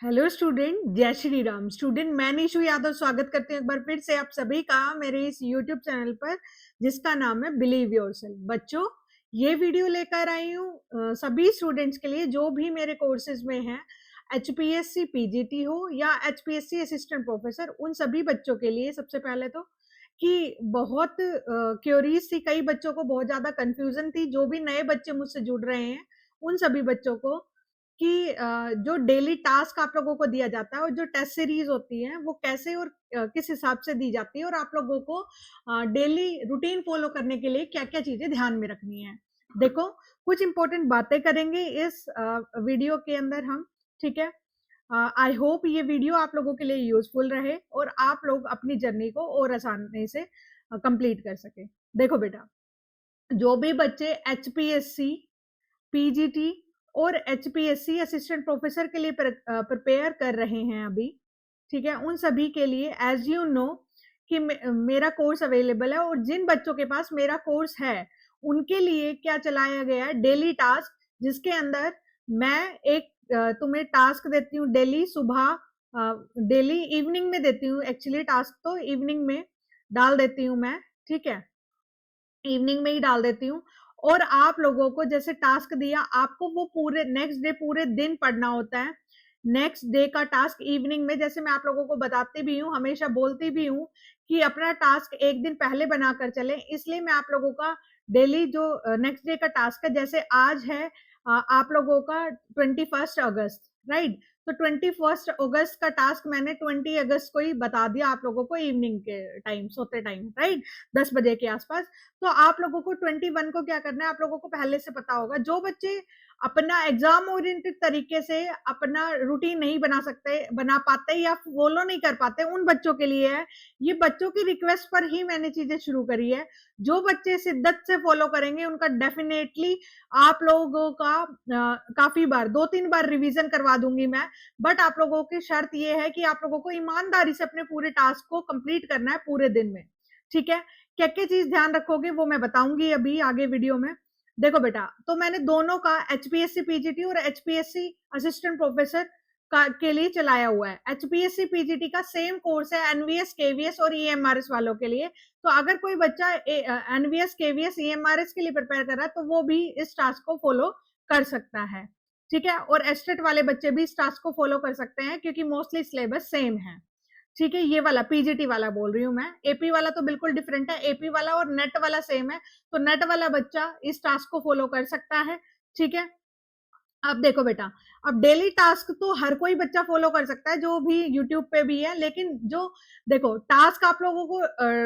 Hello student, जय Shri Ram. Student, मैं निशु यादव स्वागत करती हूँ एक बार फिर से आप सभी का मेरे इस यूट्यूब चैनल पर जिसका नाम है बिलीव योरसेल्फ। बच्चों, ये वीडियो लेकर आई हूँ सभी स्टूडेंट्स के लिए जो भी मेरे कोर्सेज में हैं, एचपीएससी पीजीटी हो या एचपीएससी असिस्टेंट प्रोफेसर, उन सभी बच्चों के लिए। सबसे पहले तो कि बहुत क्यूरीज थी, कई बच्चों को बहुत ज्यादा कंफ्यूजन थी, जो भी नए बच्चे मुझसे जुड़ रहे हैं उन सभी बच्चों को कि जो डेली टास्क आप लोगों को दिया जाता है और जो टेस्ट सीरीज होती है वो कैसे और किस हिसाब से दी जाती है और आप लोगों को डेली रूटीन फॉलो करने के लिए क्या क्या चीजें ध्यान में रखनी है। देखो, कुछ इंपॉर्टेंट बातें करेंगे इस वीडियो के अंदर हम। ठीक है, आई होप ये वीडियो आप लोगों के लिए यूजफुल रहे और आप लोग अपनी जर्नी को और आसानी से कंप्लीट कर सके। देखो बेटा, जो भी बच्चे एचपीएससी पीजीटी और एचपीएससी असिस्टेंट प्रोफेसर के लिए प्रिपेयर कर रहे हैं अभी, ठीक है, उन सभी के लिए एज यू नो कि मेरा कोर्स अवेलेबल है। और जिन बच्चों के पास मेरा कोर्स है उनके लिए क्या चलाया गया है, डेली टास्क, जिसके अंदर मैं एक तुम्हें टास्क देती हूँ डेली सुबह, डेली इवनिंग में देती हूँ। एक्चुअली टास्क तो इवनिंग में डाल देती हूँ मैं, ठीक है, इवनिंग में ही डाल देती हूँ। और आप लोगों को जैसे टास्क दिया, आपको वो पूरे नेक्स्ट डे पूरे दिन पढ़ना होता है। नेक्स्ट डे का टास्क इवनिंग में, जैसे मैं आप लोगों को बताती भी हूँ, हमेशा बोलती भी हूँ कि अपना टास्क एक दिन पहले बनाकर चले। इसलिए मैं आप लोगों का डेली जो नेक्स्ट डे का टास्क है, जैसे आज है आप लोगों का 21 अगस्त, राइट, तो 21 अगस्त का टास्क मैंने 20 अगस्त को ही बता दिया आप लोगों को, इवनिंग के टाइम, सोते टाइम, राइट, 10 बजे के आसपास। तो आप लोगों को 21 को क्या करना है, आप लोगों को पहले से पता होगा। जो बच्चे अपना एग्जाम ओरिएंटेड तरीके से अपना रूटीन नहीं बना पाते या फॉलो नहीं कर पाते, उन बच्चों के लिए है। ये बच्चों की रिक्वेस्ट पर ही मैंने चीजें शुरू करी है। जो बच्चे शिद्दत से फॉलो करेंगे उनका डेफिनेटली आप लोगों का काफी बार, 2-3 बार रिवीजन करवा दूंगी मैं। बट आप लोगों की शर्त ये है कि आप लोगों को ईमानदारी से अपने पूरे टास्क को कंप्लीट करना है पूरे दिन में। ठीक है, क्या क्या चीज ध्यान रखोगे वो मैं बताऊंगी अभी आगे वीडियो में। देखो बेटा, तो मैंने दोनों का एचपीएससी पीजीटी और एचपीएससी असिस्टेंट प्रोफेसर के लिए चलाया हुआ है। एचपीएससी पीजीटी का सेम कोर्स है एनवीएस केवीएस और ईएमआरएस वालों के लिए। तो अगर कोई बच्चा एनवीएस केवीएस ईएमआरएस के लिए प्रिपेयर कर रहा है तो वो भी इस टास्क को फॉलो कर सकता है। ठीक है, और एस्टेट वाले बच्चे भी इस टास्क को फॉलो कर सकते हैं क्योंकि मोस्टली सिलेबस सेम है। ठीक है, ये वाला पीजीटी वाला बोल रही हूँ मैं, एपी वाला तो बिल्कुल डिफरेंट है। एपी वाला और नेट वाला सेम है, तो नेट वाला बच्चा इस टास्क को फॉलो कर सकता है। ठीक है, अब देखो बेटा, अब डेली टास्क तो हर कोई बच्चा फॉलो कर सकता है जो भी यूट्यूब पे भी है, लेकिन जो देखो टास्क आप लोगों को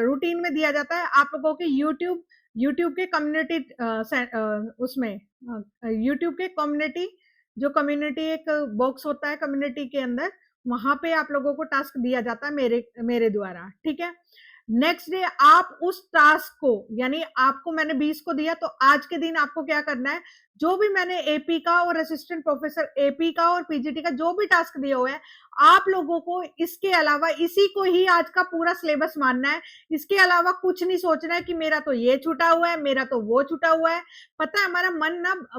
रूटीन में दिया जाता है, आप लोगों के यूट्यूब के कम्युनिटी उसमें यूट्यूब के कम्युनिटी, जो कम्युनिटी एक बॉक्स होता है कम्युनिटी के अंदर, वहां पे आप लोगों को टास्क दिया जाता है मेरे द्वारा। ठीक है, नेक्स्ट डे आप उस टास्क को, यानी आपको मैंने 20 को दिया, तो आज के दिन आपको क्या करना है, जो भी मैंने एपी का और असिस्टेंट प्रोफेसर, एपी का और पीजीटी का जो भी टास्क दिया हुआ है, आप लोगों को इसके अलावा इसी को ही आज का पूरा सिलेबस मानना है। इसके अलावा कुछ नहीं सोचना है कि मेरा तो ये छूटा हुआ है, मेरा तो वो छूटा हुआ है। पता है, हमारा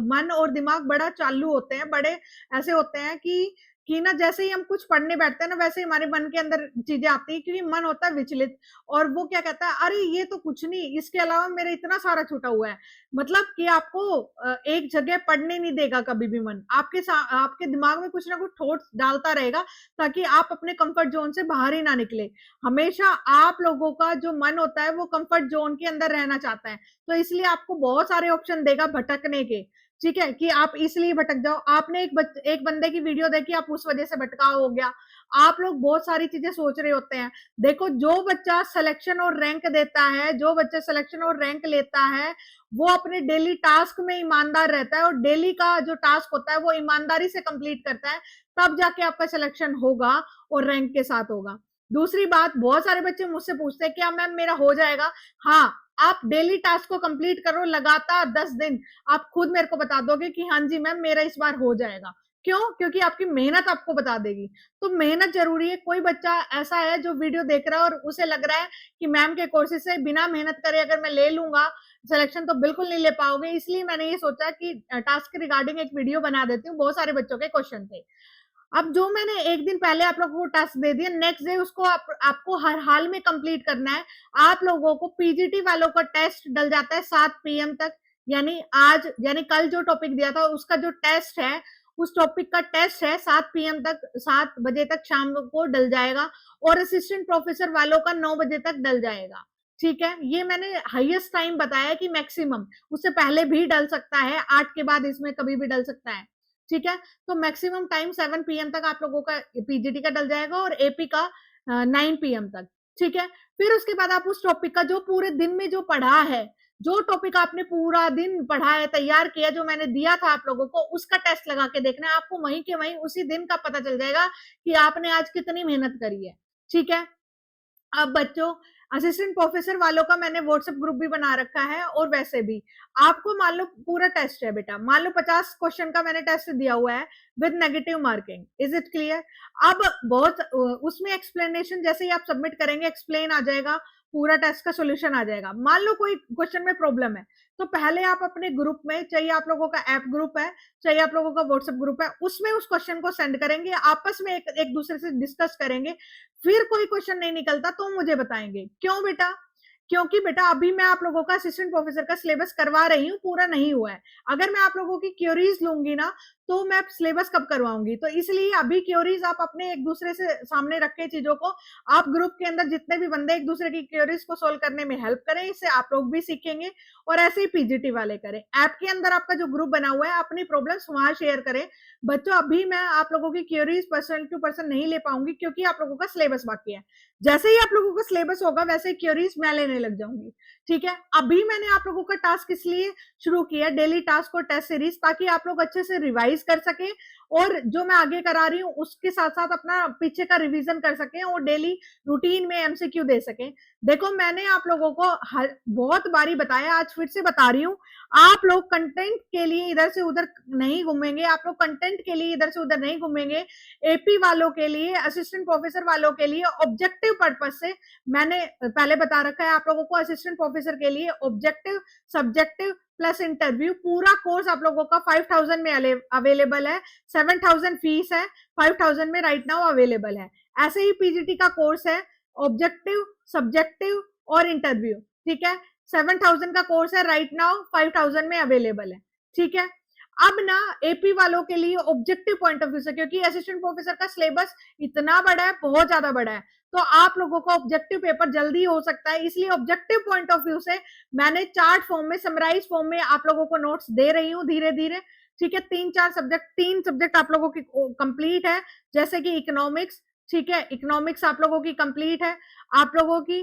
मन और दिमाग बड़ा चालू होते हैं, बड़े ऐसे होते हैं कि ना जैसे ही हम कुछ पढ़ने बैठते हैं ना, वैसे ही हमारे मन के अंदर चीजें आती है, क्योंकि मन होता है विचलित। और वो क्या कहता है, अरे ये तो कुछ नहीं, इसके अलावा मेरा इतना सारा छूटा हुआ है। मतलब कि आपको एक जगह पढ़ने नहीं देगा कभी भी मन, आपके दिमाग में कुछ ना कुछ थॉट्स डालता रहेगा ताकि आप अपने कंफर्ट जोन से बाहर ही ना निकले। हमेशा आप लोगों का जो मन होता है वो कंफर्ट जोन के अंदर रहना चाहता है, तो इसलिए आपको बहुत सारे ऑप्शन देगा भटकने के। ठीक है, कि आप इसलिए भटक जाओ, आपने एक बंदे की वीडियो देखी, आप उस वजह से भटकाव हो गया। आप लोग बहुत सारी चीजें सोच रहे होते हैं। देखो, जो बच्चा सिलेक्शन और रैंक देता है, जो बच्चा सिलेक्शन और रैंक लेता है, वो अपने डेली टास्क में ईमानदार रहता है और डेली का जो टास्क होता है वो ईमानदारी से कंप्लीट करता है, तब जाके आपका सिलेक्शन होगा और रैंक के साथ होगा। दूसरी बात, बहुत सारे बच्चे मुझसे पूछते हैं क्या मैम मेरा हो जाएगा? हाँ, आप डेली टास्क को कंप्लीट करो लगातार 10 दिन, आप खुद मेरे को बता दोगे कि हाँ जी मैम मेरा इस बार हो जाएगा। क्यों? क्योंकि आपकी मेहनत आपको बता देगी। तो मेहनत जरूरी है। कोई बच्चा ऐसा है जो वीडियो देख रहा है और उसे लग रहा है कि मैम के कोर्सेज से बिना मेहनत करे अगर मैं ले लूंगा सिलेक्शन तो बिल्कुल नहीं ले पाओगे, इसलिए मैंने ये सोचा कि टास्क के रिगार्डिंग एक वीडियो बना देती हूँ। बहुत सारे बच्चों के क्वेश्चन थे। अब जो मैंने एक दिन पहले आप लोगों को टास्क दे दिया, नेक्स्ट डे उसको आपको हर हाल में कंप्लीट करना है। आप लोगों को पीजीटी वालों का टेस्ट डल जाता है 7 पीएम तक, यानी आज यानी कल जो टॉपिक दिया था उसका जो टेस्ट है, उस टॉपिक का टेस्ट है 7 पीएम तक, 7 बजे तक शाम को डल जाएगा, और असिस्टेंट प्रोफेसर वालों का 9 बजे तक डल जाएगा। ठीक है, ये मैंने हाईएस्ट टाइम बताया कि मैक्सिमम, उससे पहले भी डल सकता है, 8 के बाद इसमें कभी भी डल सकता है। ठीक है, तो मैक्सिमम टाइम 7 पीएम तक आप लोगों का पीजीटी का डल जाएगा और एपी का 9 पीएम तक। ठीक है, फिर उसके बाद आप उस टॉपिक का जो पूरे दिन में जो पढ़ा है, जो टॉपिक आपने पूरा दिन पढ़ा है, तैयार किया, जो मैंने दिया था आप लोगों को, उसका टेस्ट लगा के देखना है। आपको वहीं के वहीं उसी दिन का पता चल जाएगा कि आपने आज कितनी मेहनत करी है। ठीक है, अब बच्चों असिस्टेंट प्रोफेसर वालों का मैंने व्हाट्सएप ग्रुप भी बना रखा है, और वैसे भी आपको मान लो पूरा टेस्ट है बेटा, मान लो 50 क्वेश्चन का मैंने टेस्ट दिया हुआ है with negative marking, is it clear? अब बहुत उसमें एक्सप्लेनेशन जैसे ही आप सबमिट करेंगे एक्सप्लेन आ जाएगा, पूरा टेस्ट का सोल्यूशन आ जाएगा। मान लो कोई क्वेश्चन में प्रॉब्लम है, तो पहले आप अपने ग्रुप में, चाहे आप लोगों का ऐप ग्रुप है, चाहे आप लोगों का व्हाट्सएप ग्रुप है, उसमें उस क्वेश्चन को सेंड करेंगे, आपस में एक दूसरे से डिस्कस करेंगे। फिर कोई क्वेश्चन नहीं निकलता तो मुझे बताएंगे। क्यों बेटा? क्योंकि बेटा अभी मैं आप लोगों का असिस्टेंट प्रोफेसर का सिलेबस करवा रही हूँ, पूरा नहीं हुआ है। अगर मैं आप लोगों की क्यूरीज लूंगी ना, तो मैं सिलेबस कब करवाऊंगी? तो इसलिए अभी क्यूरीज आप अपने एक दूसरे से सामने रख के चीजों को, आप ग्रुप के अंदर जितने भी बंदे एक दूसरे की क्यूरीज को सोल्व करने में हेल्प करें, इससे आप लोग भी सीखेंगे, और ऐसे ही पीजीटी वाले करें। ऐप के अंदर आपका जो ग्रुप बना हुआ है, अपनी प्रॉब्लम्स वहां शेयर करें। बच्चों अभी मैं आप लोगों की क्यूरीज पर्सन टू पर्सन नहीं ले पाऊंगी, क्योंकि आप लोगों का सिलेबस बाकी है। जैसे ही आप लोगों का सिलेबस होगा वैसे क्यूरीज मैं लेने लग जाऊंगी। ठीक है, अभी मैंने आप लोगों का टास्क इसलिए शुरू किया, डेली टास्क और टेस्ट सीरीज, ताकि आप लोग अच्छे से रिवाइज कर सके, और जो मैं आगे करा रही हूँ उसके साथ साथ अपना पीछे का रिवीजन कर सके, और डेली रूटीन में एमसीक्यू दे सके। देखो मैंने आप लोगों को बहुत बारी बताया, आज फिर से बता रही हूँ, आप लोग कंटेंट के लिए इधर से उधर नहीं घूमेंगे, आप लोग कंटेंट के लिए इधर से उधर नहीं घूमेंगे। एपी वालों के लिए, असिस्टेंट प्रोफेसर वालों के लिए ऑब्जेक्टिव पर्पज से मैंने पहले बता रखा है, आप लोगों को असिस्टेंट प्रोफेसर के लिए ऑब्जेक्टिव, सब्जेक्टिव प्लस इंटरव्यू, पूरा कोर्स आप लोगों का 5000 में अवेलेबल है, 7000 फीस है, 5000 में राइट नाउ अवेलेबल है। ऐसे ही पीजीटी का कोर्स है, ऑब्जेक्टिव, सब्जेक्टिव और इंटरव्यू। ठीक है, 7000 का कोर्स है, राइट नाउ 5000 में अवेलेबल है। ठीक है, अब ना एपी वालों के लिए ऑब्जेक्टिव पॉइंट ऑफ व्यू से, क्योंकि असिस्टेंट प्रोफेसर का सिलेबस इतना बड़ा है, बहुत ज्यादा बड़ा है, तो आप लोगों को ऑब्जेक्टिव पेपर जल्दी हो सकता है, इसलिए ऑब्जेक्टिव पॉइंट ऑफ व्यू से मैंने चार्ट फॉर्म में, समराइज फॉर्म में आप लोगों को नोट्स दे रही हूँ धीरे धीरे। ठीक है, 3 सब्जेक्ट आप लोगों की कंप्लीट है, जैसे कि इकोनॉमिक्स। ठीक है, इकोनॉमिक्स आप लोगों की कंप्लीट है, आप लोगों की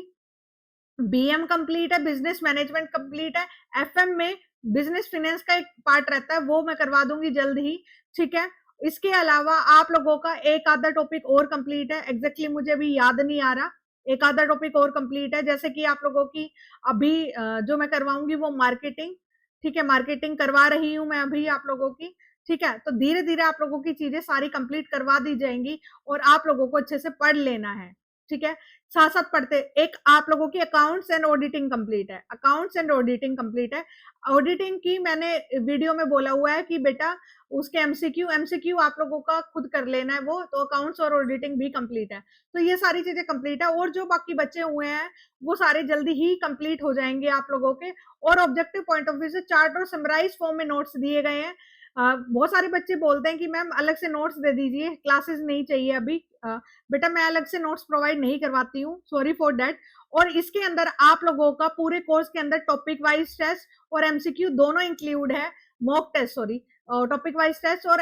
बीएम कंप्लीट है, बिजनेस मैनेजमेंट कंप्लीट है, एफएम में बिजनेस फाइनेंस का एक पार्ट रहता है, वो मैं करवा दूंगी जल्द ही। ठीक है, इसके अलावा आप लोगों का एक आधा टॉपिक और कंप्लीट है, एग्जैक्टली मुझे अभी याद नहीं आ रहा, एक आधा टॉपिक और कंप्लीट है, जैसे कि आप लोगों की अभी जो मैं करवाऊंगी वो मार्केटिंग। ठीक है, मार्केटिंग करवा रही हूँ मैं अभी आप लोगों की। ठीक है, तो धीरे धीरे आप लोगों की चीजें सारी कंप्लीट करवा दी जाएंगी, और आप लोगों को अच्छे से पढ़ लेना है। ठीक है, साथ साथ पढ़ते, एक आप लोगों की अकाउंट्स एंड ऑडिटिंग कंप्लीट है, अकाउंट्स एंड ऑडिटिंग कंप्लीट है। ऑडिटिंग की मैंने वीडियो में बोला हुआ है कि बेटा उसके एमसीक्यू आप लोगों का खुद कर लेना है, वो तो अकाउंट्स और ऑडिटिंग भी कंप्लीट है। तो ये सारी चीजें कंप्लीट है, और जो बाकी बचे हुए हैं वो सारे जल्दी ही कंप्लीट हो जाएंगे आप लोगों के। और ऑब्जेक्टिव पॉइंट ऑफ व्यू से चार्ट और समराइज फॉर्म में नोट्स दिए गए हैं। बहुत सारे बच्चे बोलते हैं कि मैम अलग से नोट्स दे दीजिए, क्लासेस नहीं चाहिए अभी। बेटा मैं अलग से नोट्स प्रोवाइड नहीं करवाती हूँ, सॉरी फॉर दैट। और इसके अंदर आप लोगों का पूरे कोर्स के अंदर टॉपिक वाइज टेस्ट और एमसीक्यू दोनों इंक्लूड है, mock test, sorry topic wise test और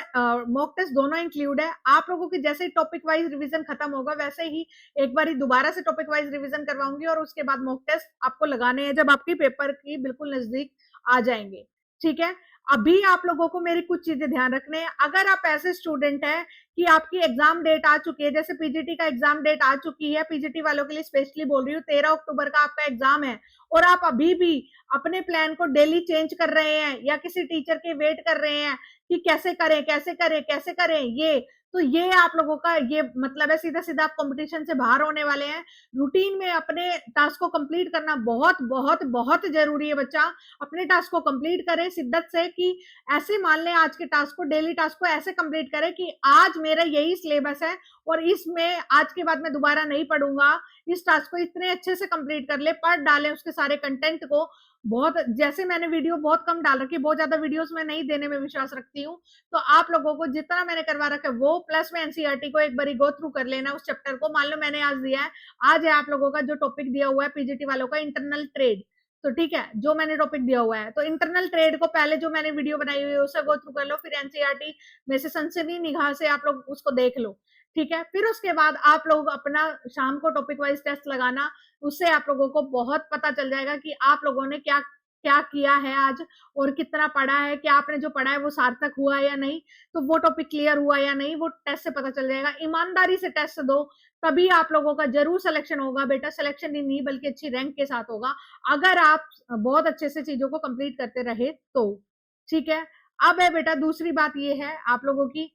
मॉक टेस्ट दोनों इंक्लूड है। आप लोगों की जैसे ही टॉपिक वाइज रिवीजन खत्म होगा, वैसे ही एक बार दोबारा से टॉपिक वाइज रिवीजन करवाऊंगी, और उसके बाद मॉक टेस्ट आपको लगाने हैं जब आपकी पेपर की बिल्कुल नजदीक आ जाएंगे। ठीक है, अभी आप लोगों को मेरी कुछ चीजें ध्यान रखने हैं। अगर आप ऐसे स्टूडेंट हैं कि आपकी एग्जाम डेट आ चुकी है, जैसे पीजीटी का एग्जाम डेट आ चुकी है, पीजीटी वालों के लिए स्पेशली बोल रही हूँ, 13 अक्टूबर का आपका एग्जाम है, और आप अभी भी अपने प्लान को डेली चेंज कर रहे हैं, या किसी टीचर के वेट कर रहे हैं कि कैसे करें कैसे करें कैसे करें, ये तो ये आप लोगों का ये मतलब है, सीधा सीधा आप कंपटीशन से बाहर होने वाले हैं। रूटीन में अपने टास्क को कंप्लीट करना बहुत बहुत बहुत जरूरी है। बच्चा अपने टास्क को कंप्लीट करे शिद्दत से, कि ऐसे मान ले आज के टास्क को, डेली टास्क को ऐसे कंप्लीट करे कि आज मेरा यही सिलेबस है और इसमें आज के बाद मैं दोबारा नहीं पढ़ूंगा। इस टास्क को इतने अच्छे से कंप्लीट कर ले, पढ़ डाले उसके सारे कंटेंट को। बहुत, जैसे मैंने वीडियो बहुत कम डाल रखी है, बहुत ज्यादा वीडियोस में नहीं देने में विश्वास रखती हूँ, तो आप लोगों को जितना मैंने करवा रखा है वो प्लस में एनसीईआरटी को एक बारी गो थ्रू कर लेना उस चैप्टर को। मान लो मैंने आज दिया है, आज है आप लोगों का जो टॉपिक दिया हुआ है पीजीटी वालों का, इंटरनल ट्रेड। तो ठीक है, जो मैंने टॉपिक दिया हुआ है, तो इंटरनल ट्रेड को पहले जो मैंने वीडियो बनाई हुई है उसे गो थ्रू कर लो, फिर एनसीईआरटी में से सनसनी निगाह से आप लोग उसको देख लो। ठीक है, फिर उसके बाद आप लोग अपना शाम को टॉपिक वाइज टेस्ट लगाना, उससे आप लोगों को बहुत पता चल जाएगा कि आप लोगों ने क्या क्या किया है आज और कितना पढ़ा है, क्या आपने जो पढ़ा है वो सार्थक हुआ या नहीं, तो वो टॉपिक क्लियर हुआ या नहीं, वो टेस्ट से पता चल जाएगा। ईमानदारी से टेस्ट दो, तभी आप लोगों का जरूर सिलेक्शन होगा बेटा। सिलेक्शन ही नहीं बल्कि अच्छी रैंक के साथ होगा, अगर आप बहुत अच्छे से चीजों को कंप्लीट करते रहे तो। ठीक है, अब है बेटा दूसरी बात ये है आप लोगों की,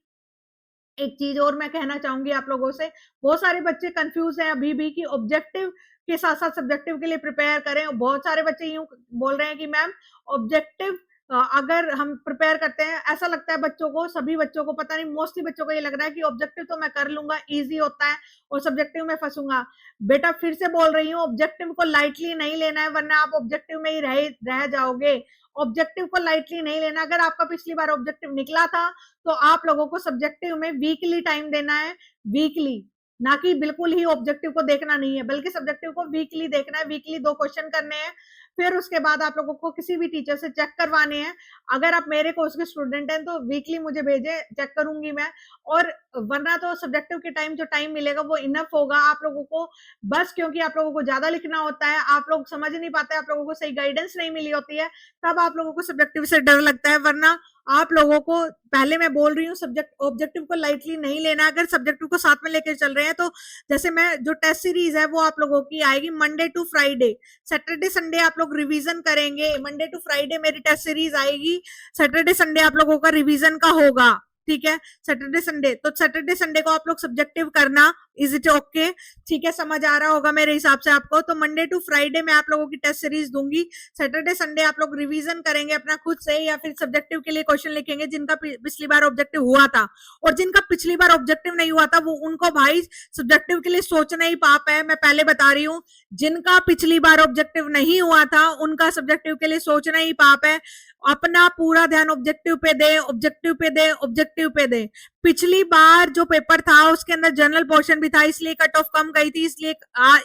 एक चीज और मैं कहना चाहूंगी आप लोगों से। बहुत सारे बच्चे कंफ्यूज हैं अभी भी कि ऑब्जेक्टिव के साथ साथ सब्जेक्टिव के लिए प्रिपेयर करें। बहुत सारे बच्चे यूं बोल रहे हैं कि मैम ऑब्जेक्टिव अगर हम प्रिपेयर करते हैं, ऐसा लगता है बच्चों को, सभी बच्चों को पता नहीं, मोस्टली बच्चों को ये लग रहा है कि ऑब्जेक्टिव तो मैं कर लूंगा, इजी होता है, और सब्जेक्टिव में फंसूंगा। बेटा फिर से बोल रही हूँ, ऑब्जेक्टिव को लाइटली नहीं लेना है, वरना आप ऑब्जेक्टिव में ही रह जाओगे। ऑब्जेक्टिव को लाइटली नहीं लेना। अगर आपका पिछली बार ऑब्जेक्टिव निकला था तो आप लोगों को सब्जेक्टिव में वीकली टाइम देना है, वीकली, ना कि बिल्कुल ही ऑब्जेक्टिव को देखना नहीं है, बल्कि सब्जेक्टिव को वीकली देखना है। वीकली 2 क्वेश्चन करने हैं, फिर उसके बाद आप लोगों को किसी भी टीचर से चेक करवाने हैं। अगर आप मेरे कोर्स के स्टूडेंट हैं तो वीकली मुझे भेजे, चेक करूंगी मैं। और वरना तो सब्जेक्टिव के टाइम जो टाइम मिलेगा वो इनफ होगा आप लोगों को, बस क्योंकि आप लोगों को ज्यादा लिखना होता है, आप लोग समझ नहीं पाते, आप लोगों को सही गाइडेंस नहीं मिली होती है, तब आप लोगों को सब्जेक्टिव से डर लगता है। वरना आप लोगों को, पहले मैं बोल रही हूँ, सब्जेक्ट ऑब्जेक्टिव को लाइटली नहीं लेना। अगर सब्जेक्टिव को साथ में लेकर चल रहे हैं तो जैसे मैं जो टेस्ट सीरीज है वो आप लोगों की आएगी Monday to Friday, Saturday Sunday आप लोग रिवीजन करेंगे। मंडे टू फ्राइडे मेरी टेस्ट सीरीज आएगी, सैटरडे संडे आप लोगों का रिवीजन का होगा। ठीक है, सैटरडे संडे, तो सैटरडे संडे को आप लोग सब्जेक्टिव करना। Is it okay? ठीक है, समझ आ रहा होगा मेरे हिसाब से आपको। तो मंडे टू फ्राइडे मैं आप लोगों की टेस्ट सीरीज दूंगी, सैटरडे संडे आप लोग रिवीजन करेंगे अपना खुद से, या फिर सब्जेक्टिव के लिए क्वेश्चन लिखेंगे जिनका पिछली बार ऑब्जेक्टिव हुआ था। और जिनका पिछली बार ऑब्जेक्टिव नहीं हुआ था वो उनको भाई सब्जेक्टिव के लिए सोचना ही पाप है, मैं पहले बता रही हूँ। जिनका पिछली बार ऑब्जेक्टिव नहीं हुआ था उनका सब्जेक्टिव के लिए सोचना ही पाप है। अपना पूरा ध्यान ऑब्जेक्टिव पे दे, ऑब्जेक्टिव पे दे, ऑब्जेक्टिव पे दे। पिछली बार जो पेपर था उसके अंदर जनरल पोर्शन भी था, इसलिए कट ऑफ कम गई थी, इसलिए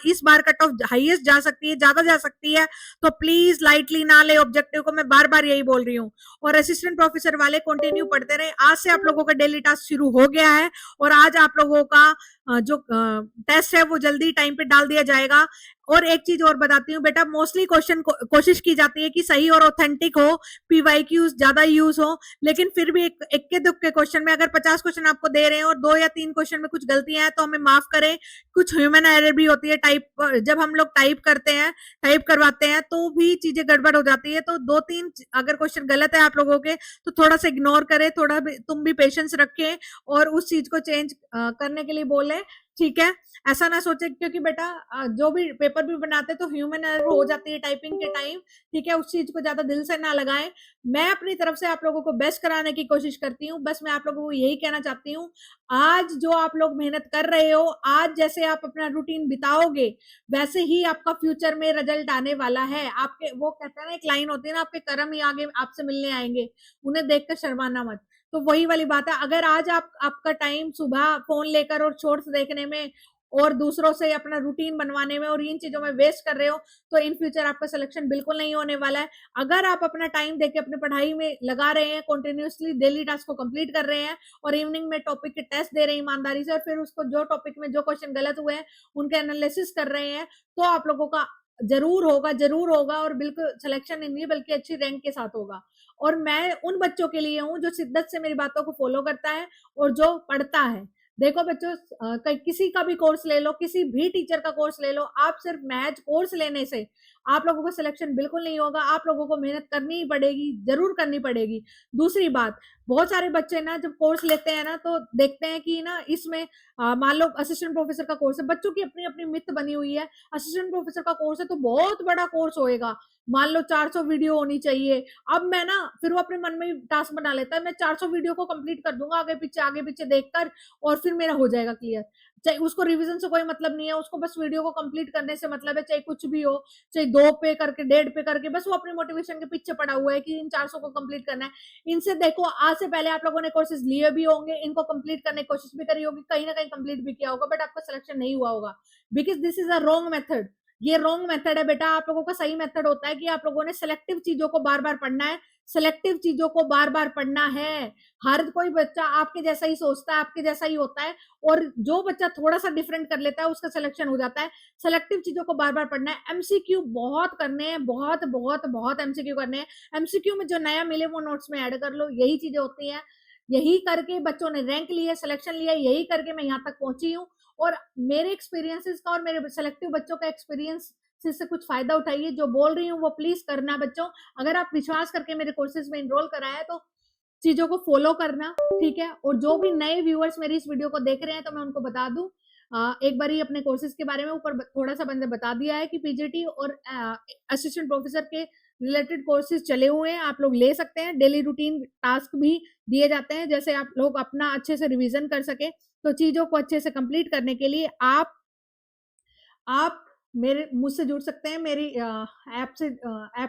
इस बार कट ऑफ हाईएस्ट जा सकती है, ज्यादा जा सकती है। तो प्लीज लाइटली ना ले ऑब्जेक्टिव को, मैं बार बार यही बोल रही हूँ। और असिस्टेंट प्रोफेसर वाले कंटिन्यू पढ़ते रहे। आज से आप लोगों का डेली टास्क शुरू हो गया है और आज आप लोगों का जो टेस्ट है वो जल्दी टाइम पे डाल दिया जाएगा। और एक चीज और बताती हूँ बेटा, मोस्टली क्वेश्चन कोशिश की जाती है कि सही और ऑथेंटिक हो, पीवाईक्यूज ज्यादा यूज हो, लेकिन फिर भी एक के दुख के क्वेश्चन में अगर 50 क्वेश्चन आपको दे रहे हैं और 2 या 3 क्वेश्चन में कुछ गलतियां हैं तो हमें माफ करें। कुछ ह्यूमन एरर भी होती है, टाइप जब हम लोग टाइप करते हैं, टाइप करवाते हैं तो भी चीजें गड़बड़ हो जाती है। तो 2-3 अगर क्वेश्चन गलत है आप लोगों के तो थोड़ा सा इग्नोर करें, थोड़ा तुम भी पेशेंस रखें और उस चीज को चेंज करने के लिए बोले। ठीक है, ऐसा ना सोचे, क्योंकि बेटा जो भी पेपर भी बनाते तो ह्यूमन एरर हो जाती है टाइपिंग के टाइम। ठीक है, उस चीज को ज्यादा दिल से ना लगाएं। मैं अपनी तरफ से आप लोगों को बेस्ट कराने की कोशिश करती हूँ। बस मैं आप लोगों को यही कहना चाहती हूँ, आज जो आप लोग मेहनत कर रहे हो, आज जैसे आप अपना रूटीन बिताओगे वैसे ही आपका फ्यूचर में रिजल्ट आने वाला है। आपके, वो कहते हैं ना, एक लाइन होती है ना, आपके कर्म ही आगे आपसे मिलने आएंगे, उन्हें देखकर शर्माना मत। तो वही वाली बात है, अगर आज आपका टाइम सुबह फोन लेकर और शॉर्ट्स देखने में और दूसरों से अपना रूटीन बनवाने में और इन चीजों में वेस्ट कर रहे हो तो इन फ्यूचर आपका सिलेक्शन बिल्कुल नहीं होने वाला है। अगर आप अपना टाइम देके अपने पढ़ाई में लगा रहे हैं, कंटिन्यूअसली डेली टास्क को कंप्लीट कर रहे हैं और इवनिंग में टॉपिक के टेस्ट दे रहे हैं ईमानदारी से, और फिर उसको जो टॉपिक में जो क्वेश्चन गलत हुए हैं उनके एनालिसिस कर रहे हैं, तो आप लोगों का जरूर होगा और बिल्कुल सिलेक्शन नहीं बल्कि अच्छी रैंक के साथ होगा। और मैं उन बच्चों के लिए हूँ जो शिद्दत से मेरी बातों को फॉलो करता है और जो पढ़ता है। देखो बच्चों, किसी का भी कोर्स ले लो, किसी भी टीचर का कोर्स ले लो, आप सिर्फ मैथ कोर्स लेने से आप लोगों का सिलेक्शन बिल्कुल नहीं होगा, आप लोगों को मेहनत करनी ही पड़ेगी, जरूर करनी पड़ेगी। दूसरी बात, बहुत सारे बच्चे ना जब कोर्स लेते हैं ना तो देखते हैं कि ना इसमें मान लो असिस्टेंट प्रोफेसर का कोर्स है, बच्चों की अपनी अपनी मिथ बनी हुई है, असिस्टेंट प्रोफेसर का कोर्स है तो बहुत बड़ा कोर्स होएगा, मान लो 400 वीडियो होनी चाहिए। अब मैं ना फिर वो अपने मन में टास्क बना लेता है, मैं 400 वीडियो को कंप्लीट कर दूंगा आगे पीछे देखकर, और फिर मेरा हो जाएगा क्लियर। चाहे उसको रिवीजन से कोई मतलब नहीं है, उसको बस वीडियो को कंप्लीट करने से मतलब है, चाहे कुछ भी हो, चाहे 2 पे करके 1.5 पे करके, बस वो अपनी मोटिवेशन के पीछे पड़ा हुआ है कि इन 400 को कंप्लीट करना है। इनसे देखो, आज से पहले आप लोगों ने कोर्सेज लिए भी होंगे, इनको कंप्लीट करने की कोशिश भी करी होगी, कहीं ना कहीं कंप्लीट भी किया होगा, बट आपका सिलेक्शन नहीं हुआ होगा, because this is a wrong method. ये रॉन्ग मेथड है बेटा। आप लोगों का सही मेथड होता है कि आप लोगों ने सिलेक्टिव चीजों को बार बार पढ़ना है, सिलेक्टिव चीजों को बार बार पढ़ना है। हर कोई बच्चा आपके जैसा ही सोचता है, आपके जैसा ही होता है, और जो बच्चा थोड़ा सा डिफरेंट कर लेता है उसका सिलेक्शन हो जाता है। सिलेक्टिव चीजों को बार बार पढ़ना है, एमसीक्यू बहुत करने हैं, बहुत बहुत बहुत एमसीक्यू करने हैं। एमसीक्यू में जो नया मिले वो नोट्स में ऐड कर लो, यही चीजें होती हैं। यही करके बच्चों ने रैंक लिया, सिलेक्शन लिया, यही करके मैं यहाँ तक पहुंची हूँ। और मेरे एक्सपीरियंसेस का और मेरे सिलेक्टिव बच्चों का एक्सपीरियंस से कुछ फायदा उठाइए। जो बोल रही हूँ वो प्लीज करना बच्चों। अगर आप विश्वास करके मेरे कोर्सेज में इनरोल कराया है तो चीजों को फॉलो करना, ठीक है। और जो भी नए व्यूअर्स मेरी इस वीडियो को देख रहे हैं तो मैं उनको बता दूं, एक बार ही अपने कोर्सेज के बारे में ऊपर थोड़ा सा मैंने बता दिया है कि पीजीटी और असिस्टेंट प्रोफेसर के रिलेटेड कोर्सेज चले हुए हैं, आप लोग ले सकते हैं। डेली रूटीन टास्क भी दिए जाते हैं, जैसे आप लोग अपना अच्छे से रिवीजन कर सके। तो चीजों को अच्छे से कंप्लीट करने के लिए आप मेरे मुझसे जुड़ सकते हैं, मेरी ऐप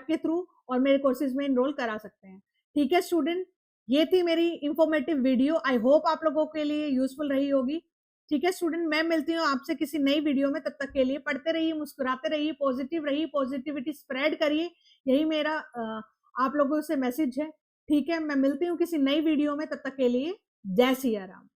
के थ्रू, और मेरे कोर्सेज में इनरोल करा सकते हैं। ठीक है स्टूडेंट, ये थी मेरी इंफॉर्मेटिव वीडियो। आई होप आप लोगों के लिए यूजफुल रही होगी। ठीक है स्टूडेंट, मैं मिलती हूँ आपसे किसी नई वीडियो में। तब तक के लिए पढ़ते रहिए, मुस्कुराते रहिए, पॉजिटिव रहिए, पॉजिटिविटी स्प्रेड करिए। यही मेरा आप लोगों से मैसेज है। ठीक है, मैं मिलती हूँ किसी नई वीडियो में। तब तक के लिए जय सिया राम।